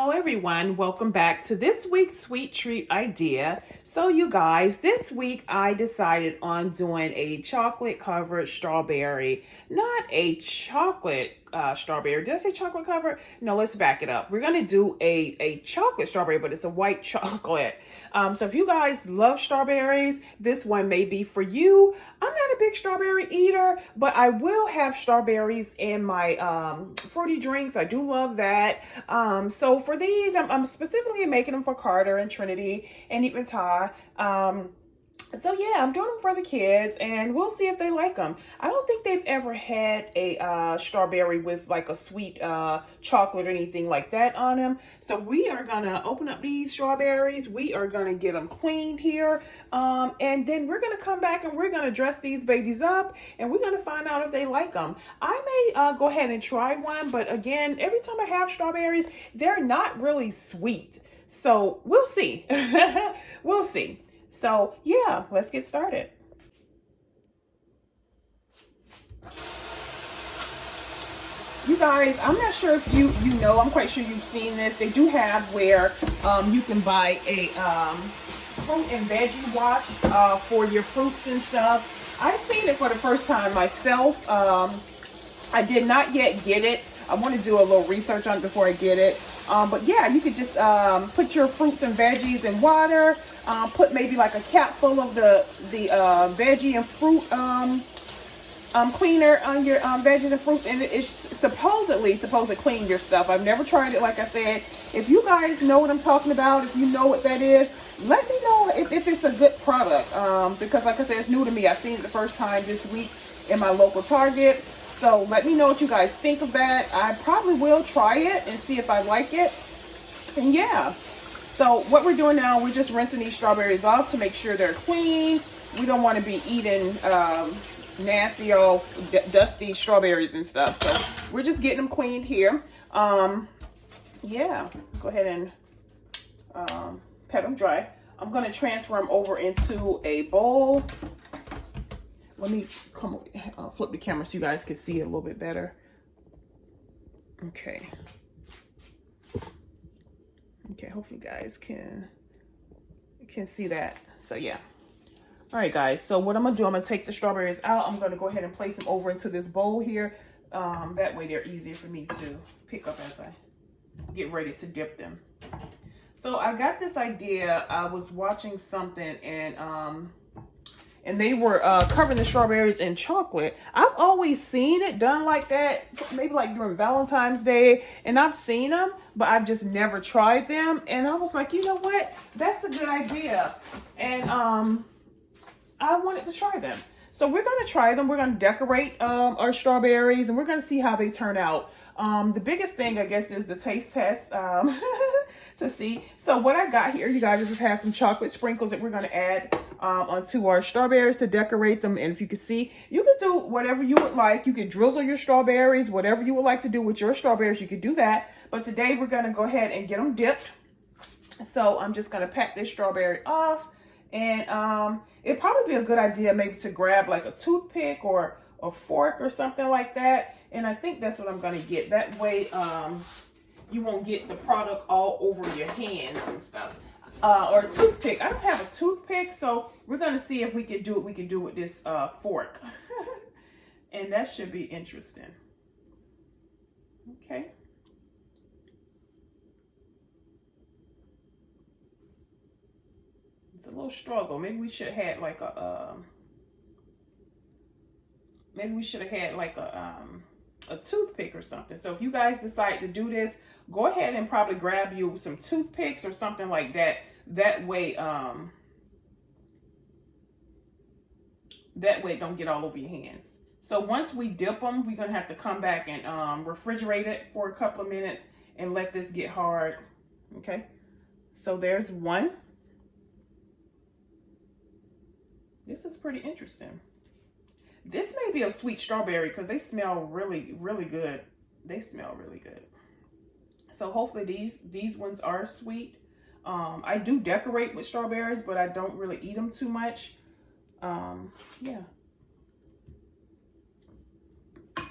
Hello everyone, welcome back to this week's sweet treat idea. So you guys, this week I decided on doing a chocolate covered strawberry, not a chocolate strawberry. Did I say chocolate covered? No, let's back it up. We're gonna do a chocolate strawberry, but it's a white chocolate. So if you guys love strawberries, this one may be for you. I'm not a big strawberry eater, but I will have strawberries in my fruity drinks. I do love that. So for these, I'm specifically making them for Carter and Trinity and even Ty. So yeah, I'm doing them for the kids and we'll see if they like them. I don't think they've ever had a strawberry with like a sweet chocolate or anything like that on them. So we are gonna open up these strawberries. We are gonna get them cleaned here. And then we're gonna come back and we're gonna dress these babies up and we're gonna find out if they like them. I may go ahead and try one, but again, every time I have strawberries, they're not really sweet. So we'll see. We'll see. So yeah, let's get started. You guys, I'm not sure if you know, I'm quite sure you've seen this. They do have where you can buy a fruit and veggie wash for your fruits and stuff. I've seen it for the first time myself. I did not yet get it. I want to do a little research on it before I get it. But yeah, you could just put your fruits and veggies in water. Put maybe like a cap full of the veggie and fruit cleaner on your veggies and fruits, and it's supposedly supposed to clean your stuff. I've never tried it, like I said. If you guys know what I'm talking about, if you know what that is, let me know if it's a good product. Because like I said, it's new to me. I seen it the first time this week in my local Target. So let me know what you guys think of that. I probably will try it and see if I like it. And yeah. So what we're doing now, we're just rinsing these strawberries off to make sure they're clean. We don't want to be eating nasty old dusty strawberries and stuff. So we're just getting them cleaned here. Yeah, go ahead and pet them dry. I'm going to transfer them over into a bowl. Let me flip the camera so you guys can see it a little bit better. Okay. Okay, hopefully you guys can see that. So yeah. All right, guys. So what I'm gonna do, I'm gonna take the strawberries out. I'm gonna go ahead and place them over into this bowl here. That way they're easier for me to pick up as I get ready to dip them. So I got this idea. I was watching something and they were covering the strawberries in chocolate. I've always seen it done like that, maybe like during Valentine's Day, and I've seen them, but I've just never tried them. And I was like, you know what? That's a good idea. And I wanted to try them. So we're gonna try them. We're gonna decorate our strawberries and we're gonna see how they turn out. The biggest thing, I guess, is the taste test to see. So what I got here, you guys, just have some chocolate sprinkles that we're gonna add onto our strawberries to decorate them. And if you can see, you can do whatever you would like. You could drizzle your strawberries, whatever you would like to do with your strawberries, you could do that. But today we're gonna go ahead and get them dipped. So I'm just gonna pack this strawberry off, and it'd probably be a good idea maybe to grab like a toothpick or a fork or something like that. And I think that's what I'm gonna get. That way you won't get the product all over your hands and stuff. Or a toothpick. I don't have a toothpick, so we're gonna see if we can do what we can do with this fork. And that should be interesting. Okay. It's a little struggle. Maybe we should have had like a a toothpick or something. So if you guys decide to do this, go ahead and probably grab you some toothpicks or something like that. That way it don't get all over your hands. So once we dip them, we're gonna have to come back and refrigerate it for a couple of minutes and let this get hard. Okay, so there's one. This is pretty interesting. This may be a sweet strawberry because they smell really, really good. They smell really good. So hopefully these ones are sweet. I do decorate with strawberries, but I don't really eat them too much. Yeah.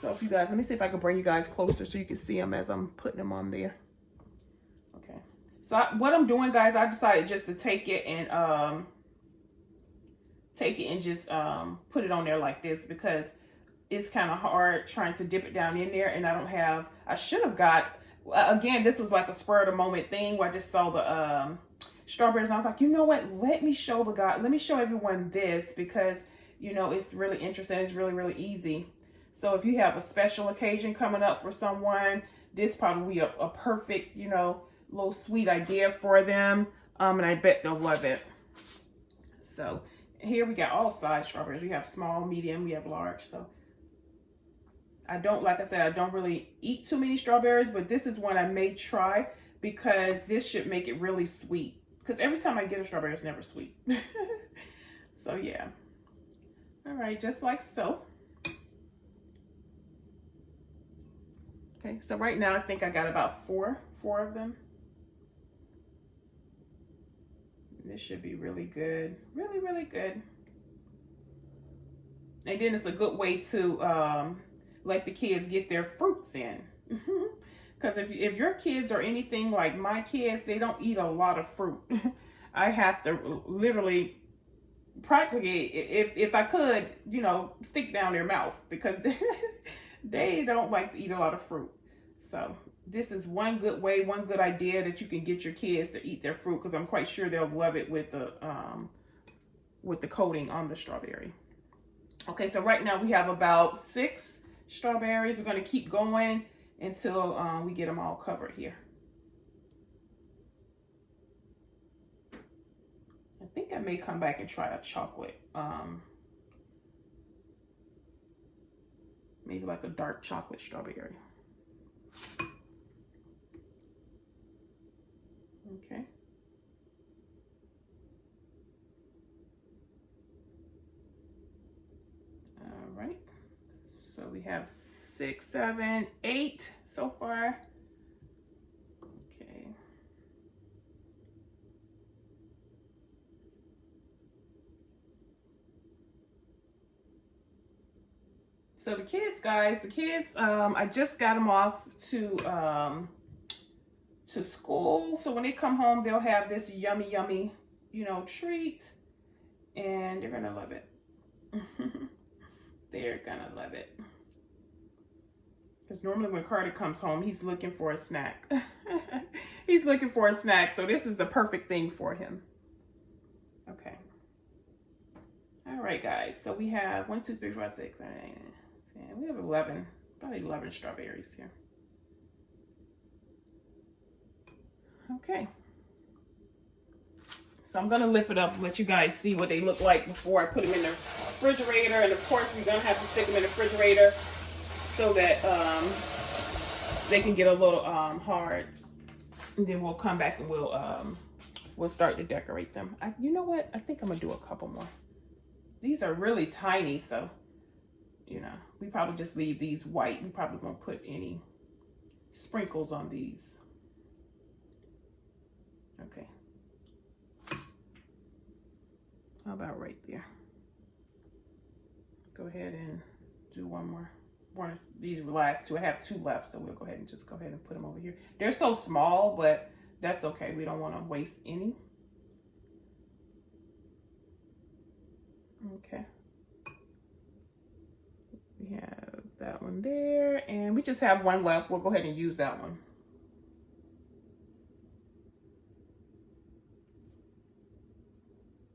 So if you guys, let me see if I can bring you guys closer so you can see them as I'm putting them on there. Okay. So what I'm doing, guys, I decided just to take it and just put it on there like this, because it's kind of hard trying to dip it down in there, and I should have got, again, this was like a spur of the moment thing where I just saw the strawberries and I was like, you know what, let me show everyone this, because you know it's really interesting, it's really, really easy. So if you have a special occasion coming up for someone, this probably be a perfect, you know, little sweet idea for them, and I bet they'll love it. So here we got all size strawberries. We have small, medium, we have large. So like I said, I don't really eat too many strawberries, but this is one I may try, because this should make it really sweet. Because every time I get a strawberry, it's never sweet. So yeah. All right, just like so. Okay, so right now I think I got about four of them. This should be really good, really, really good. And then it's a good way to let the kids get their fruits in. Because if your kids are anything like my kids, they don't eat a lot of fruit. I have to literally, practically, if I could, you know, stick down their mouth, because they don't like to eat a lot of fruit. So this is one good way, one good idea that you can get your kids to eat their fruit, because I'm quite sure they'll love it with the coating on the strawberry. Okay, so right now we have about 6 strawberries. We're going to keep going until we get them all covered here. I think I may come back and try a chocolate, maybe like a dark chocolate strawberry. Okay. All right. So we have 6, 7, 8 so far. Okay. So the kids, guys, I just got them off to school. So when they come home, they'll have this yummy, yummy, you know, treat, and they're gonna love it. They're gonna love it. Because normally when Carter comes home, he's looking for a snack. He's looking for a snack, so this is the perfect thing for him. Okay. All right, guys. So we have 1, 2, 3, 4, 5, 6, 7, 8, 9, 10. We have 11, about 11 strawberries here. Okay. So I'm gonna lift it up and let you guys see what they look like before I put them in the refrigerator. And of course, we're gonna have to stick them in the refrigerator so that they can get a little hard. And then we'll come back and we'll start to decorate them. You know what? I think I'm gonna do a couple more. These are really tiny, so you know, we probably just leave these white. We probably won't put any sprinkles on these. Okay. How about right there? Go ahead and do one more. One of these last 2. I have 2 left, so we'll go ahead and put them over here. They're so small, but that's okay. We don't want to waste any. Okay. We have that one there, and we just have 1 left. We'll go ahead and use that one.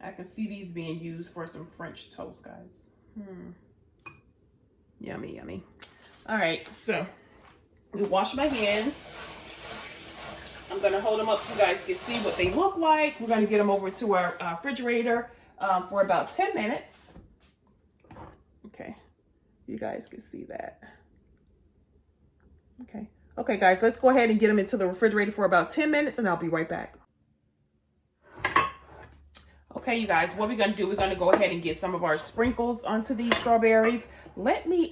I can see these being used for some French toast, guys. Yummy, yummy. All right, so we wash my hands. I'm gonna hold them up so you guys can see what they look like. We're gonna get them over to our refrigerator for about 10 minutes. Okay, you guys can see that. Okay. Okay, guys, let's go ahead and get them into the refrigerator for about 10 minutes, and I'll be right back. Okay, you guys, what we're going to do, we're going to go ahead and get some of our sprinkles onto these strawberries. Let me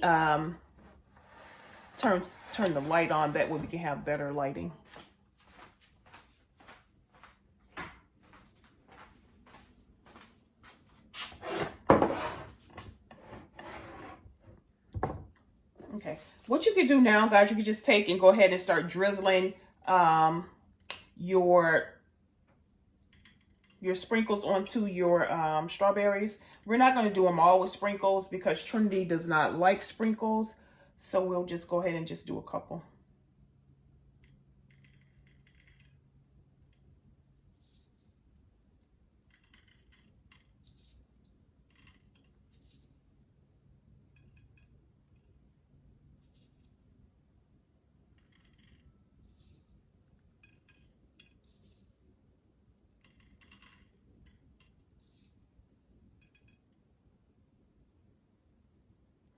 turn the light on, that way we can have better lighting. Okay, what you could do now, guys, you could just take and go ahead and start drizzling your sprinkles onto your strawberries. We're not going to do them all with sprinkles because Trinity does not like sprinkles. So we'll just go ahead and just do a couple.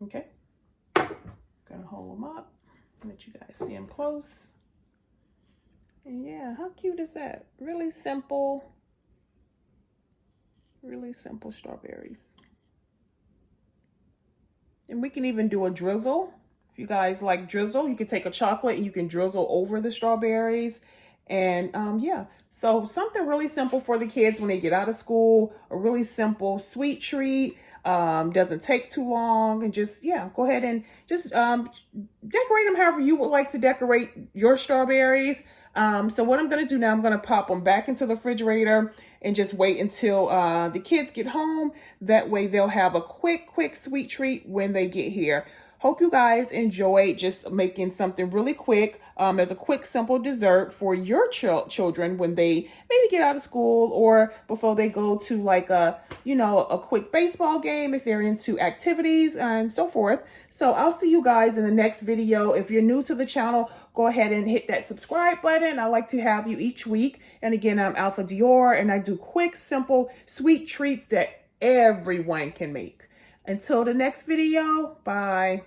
Okay. Gonna hold them up. Let you guys see them close. And yeah, how cute is that? Really simple strawberries. And we can even do a drizzle. If you guys like drizzle, you can take a chocolate and you can drizzle over the strawberries. And yeah, so something really simple for the kids when they get out of school, a really simple sweet treat. Doesn't take too long, and just, yeah, go ahead and just decorate them however you would like to decorate your strawberries. So what I'm going to do now, I'm going to pop them back into the refrigerator and just wait until the kids get home. That way they'll have a quick sweet treat when they get here. Hope you guys enjoyed just making something really quick as a quick, simple dessert for your children when they maybe get out of school or before they go to like a quick baseball game if they're into activities and so forth. So I'll see you guys in the next video. If you're new to the channel, go ahead and hit that subscribe button. I like to have you each week. And again, I'm AlphaDior, and I do quick, simple, sweet treats that everyone can make. Until the next video, bye.